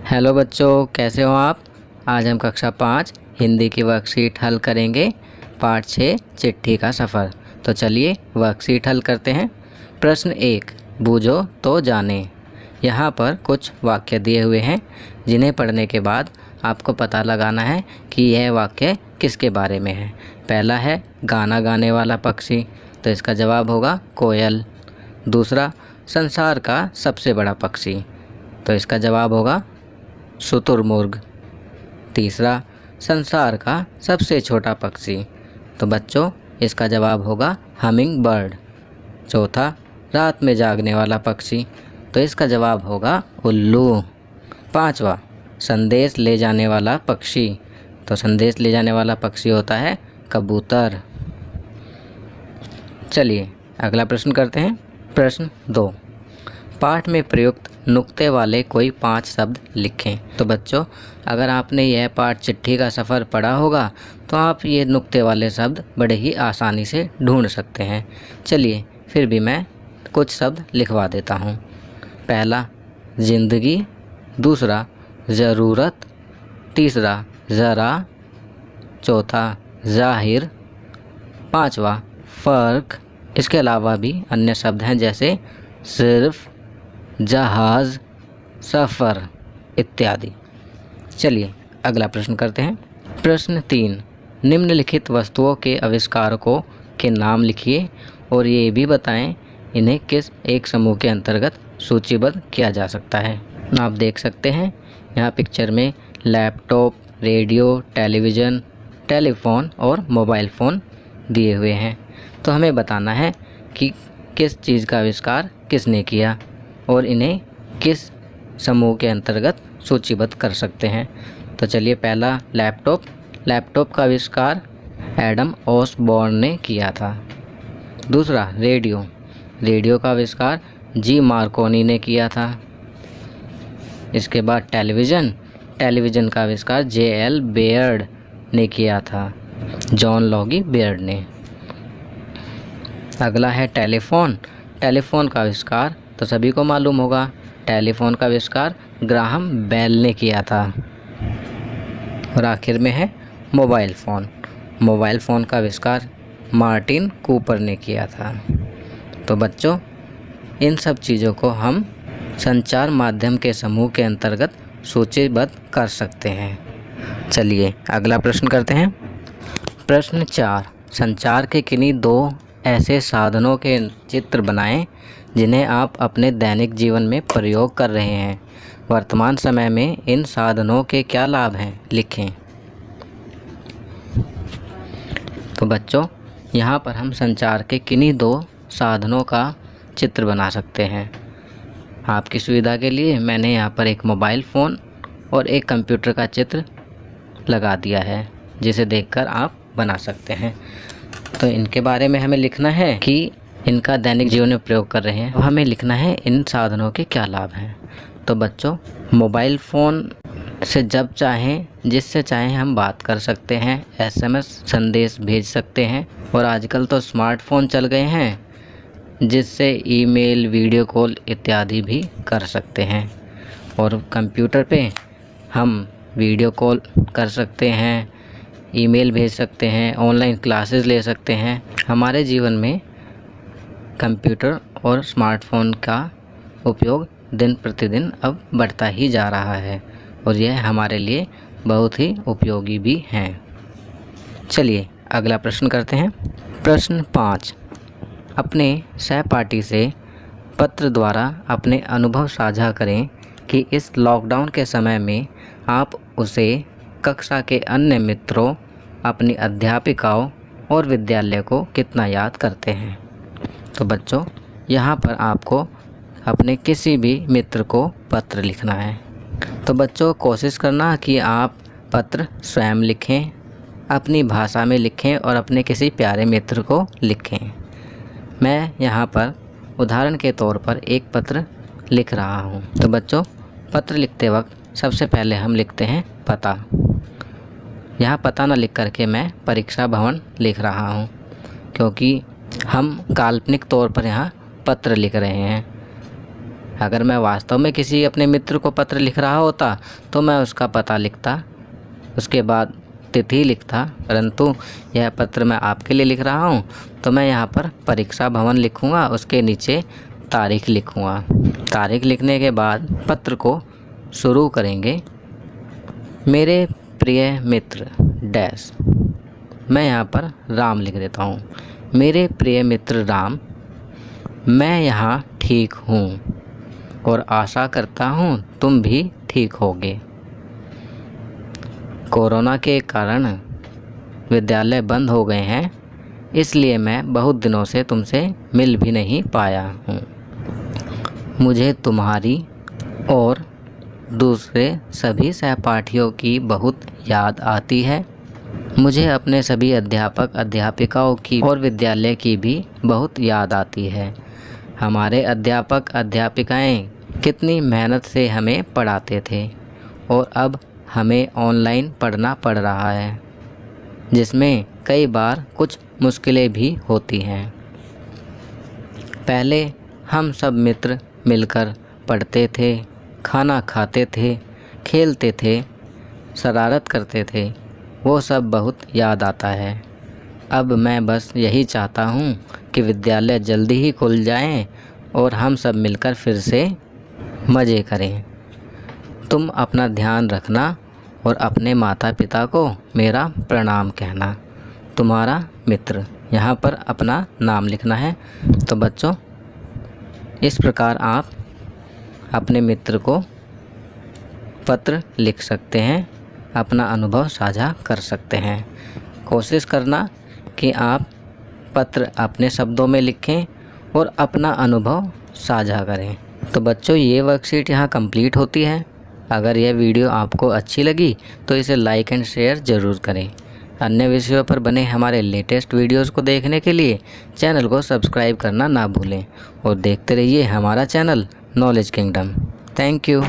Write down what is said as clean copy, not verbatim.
Hello बच्चों, कैसे हो आप। आज हम कक्षा 5 हिंदी की वर्कशीट हल करेंगे। पाठ 6 चिट्ठी का सफ़र। तो चलिए वर्कशीट हल करते हैं। प्रश्न 1, बूझो तो जाने। यहाँ पर कुछ वाक्य दिए हुए हैं जिन्हें पढ़ने के बाद आपको पता लगाना है कि यह वाक्य किसके बारे में है। पहला है गाना गाने वाला पक्षी, तो इसका जवाब होगा कोयल। दूसरा, संसार का सबसे बड़ा पक्षी, तो इसका जवाब होगा शुतुरमुर्ग। तीसरा, संसार का सबसे छोटा पक्षी, तो बच्चों इसका जवाब होगा हमिंग बर्ड। चौथा, रात में जागने वाला पक्षी, तो इसका जवाब होगा उल्लू। पांचवा, संदेश ले जाने वाला पक्षी, तो संदेश ले जाने वाला पक्षी होता है कबूतर। चलिए अगला प्रश्न करते हैं। प्रश्न 2, पाठ में प्रयुक्त नुक्ते वाले कोई 5 शब्द लिखें। तो बच्चों अगर आपने यह पाठ चिट्ठी का सफ़र पढ़ा होगा तो आप ये नुक्ते वाले शब्द बड़े ही आसानी से ढूंढ सकते हैं। चलिए फिर भी मैं कुछ शब्द लिखवा देता हूँ। पहला, ज़िंदगी। दूसरा, ज़रूरत। तीसरा, ज़रा। चौथा, ज़ाहिर। पांचवा, फ़र्क। इसके अलावा भी अन्य शब्द हैं जैसे सिर्फ, जहाज़, सफ़र इत्यादि। चलिए अगला प्रश्न करते हैं। प्रश्न 3, निम्नलिखित वस्तुओं के आविष्कारकों के नाम लिखिए और ये भी बताएं इन्हें किस एक समूह के अंतर्गत सूचीबद्ध किया जा सकता है। आप देख सकते हैं यहाँ पिक्चर में लैपटॉप, रेडियो, टेलीविज़न, टेलीफोन और मोबाइल फ़ोन दिए हुए हैं। तो हमें बताना है कि किस चीज़ का आविष्कार किसने किया और इन्हें किस समूह के अंतर्गत सूचीबद्ध कर सकते हैं। तो चलिए पहला, लैपटॉप का आविष्कार एडम ऑसबॉर्न ने किया था। दूसरा, रेडियो का आविष्कार जी मार्कोनी ने किया था। इसके बाद टेलीविज़न का आविष्कार जे.एल. बेयर्ड ने किया था, जॉन लॉगी बेयर्ड ने। अगला है टेलीफोन का आविष्कार तो सभी को मालूम होगा, टेलीफोन का आविष्कार ग्राहम बेल ने किया था। और आखिर में है मोबाइल फ़ोन का आविष्कार मार्टिन कूपर ने किया था। तो बच्चों इन सब चीज़ों को हम संचार माध्यम के समूह के अंतर्गत सूचीबद्ध कर सकते हैं। चलिए अगला प्रश्न करते हैं। प्रश्न 4, संचार के किन्हीं 2 ऐसे साधनों के चित्र बनाएं जिन्हें आप अपने दैनिक जीवन में प्रयोग कर रहे हैं। वर्तमान समय में इन साधनों के क्या लाभ हैं, लिखें। तो बच्चों यहाँ पर हम संचार के किन्हीं 2 साधनों का चित्र बना सकते हैं। आपकी सुविधा के लिए मैंने यहाँ पर एक मोबाइल फ़ोन और एक कंप्यूटर का चित्र लगा दिया है जिसे देखकर आप बना सकते हैं। तो इनके बारे में हमें लिखना है कि इनका दैनिक जीवन में प्रयोग कर रहे हैं। हमें लिखना है इन साधनों के क्या लाभ हैं। तो बच्चों मोबाइल फ़ोन से जब चाहें जिससे चाहें हम बात कर सकते हैं, SMS संदेश भेज सकते हैं और आजकल तो स्मार्टफ़ोन चल गए हैं जिससे ईमेल, वीडियो कॉल इत्यादि भी कर सकते हैं। और कंप्यूटर पे हम वीडियो कॉल कर सकते हैं, ईमेल भेज सकते हैं, ऑनलाइन क्लासेस ले सकते हैं। हमारे जीवन में कंप्यूटर और स्मार्टफ़ोन का उपयोग दिन प्रतिदिन अब बढ़ता ही जा रहा है और यह हमारे लिए बहुत ही उपयोगी भी हैं। चलिए अगला प्रश्न करते हैं। प्रश्न 5, अपने सहपाठी से पत्र द्वारा अपने अनुभव साझा करें कि इस लॉकडाउन के समय में आप उसे कक्षा के अन्य मित्रों, अपनी अध्यापिकाओं और विद्यालय को कितना याद करते हैं। तो बच्चों यहाँ पर आपको अपने किसी भी मित्र को पत्र लिखना है। तो बच्चों कोशिश करना कि आप पत्र स्वयं लिखें, अपनी भाषा में लिखें और अपने किसी प्यारे मित्र को लिखें। मैं यहाँ पर उदाहरण के तौर पर एक पत्र लिख रहा हूँ। तो बच्चों पत्र लिखते वक्त सबसे पहले हम लिखते हैं पता। यहाँ पता न लिख करके मैं परीक्षा भवन लिख रहा हूँ क्योंकि हम काल्पनिक तौर पर यहाँ पत्र लिख रहे हैं। अगर मैं वास्तव में किसी अपने मित्र को पत्र लिख रहा होता तो मैं उसका पता लिखता, उसके बाद तिथि लिखता, परंतु यह पत्र मैं आपके लिए लिख रहा हूँ तो मैं यहाँ पर परीक्षा भवन लिखूँगा, उसके नीचे तारीख लिखूँगा। तारीख लिखने के बाद पत्र को शुरू करेंगे। मेरे प्रिय मित्र डैश, मैं यहाँ पर राम लिख देता हूँ। मेरे प्रिय मित्र राम, मैं यहाँ ठीक हूँ और आशा करता हूँ तुम भी ठीक होगे। कोरोना के कारण विद्यालय बंद हो गए हैं, इसलिए मैं बहुत दिनों से तुमसे मिल भी नहीं पाया हूँ। मुझे तुम्हारी और दूसरे सभी सहपाठियों की बहुत याद आती है। मुझे अपने सभी अध्यापक अध्यापिकाओं की और विद्यालय की भी बहुत याद आती है। हमारे अध्यापक अध्यापिकाएं कितनी मेहनत से हमें पढ़ाते थे और अब हमें ऑनलाइन पढ़ना पड़ रहा है, जिसमें कई बार कुछ मुश्किलें भी होती हैं। पहले हम सब मित्र मिलकर पढ़ते थे, खाना खाते थे, खेलते थे, शरारत करते थे, वो सब बहुत याद आता है। अब मैं बस यही चाहता हूँ कि विद्यालय जल्दी ही खुल जाएं और हम सब मिलकर फिर से मज़े करें। तुम अपना ध्यान रखना और अपने माता पिता को मेरा प्रणाम कहना। तुम्हारा मित्र। यहाँ पर अपना नाम लिखना है। तो बच्चों, इस प्रकार आप अपने मित्र को पत्र लिख सकते हैं, अपना अनुभव साझा कर सकते हैं। कोशिश करना कि आप पत्र अपने शब्दों में लिखें और अपना अनुभव साझा करें। तो बच्चों, ये वर्कशीट यहाँ कंप्लीट होती है। अगर यह वीडियो आपको अच्छी लगी तो इसे लाइक एंड शेयर ज़रूर करें। अन्य विषयों पर बने हमारे लेटेस्ट वीडियोस को देखने के लिए चैनल को सब्सक्राइब करना ना भूलें और देखते रहिए हमारा channel knowledge kingdom. Thank you.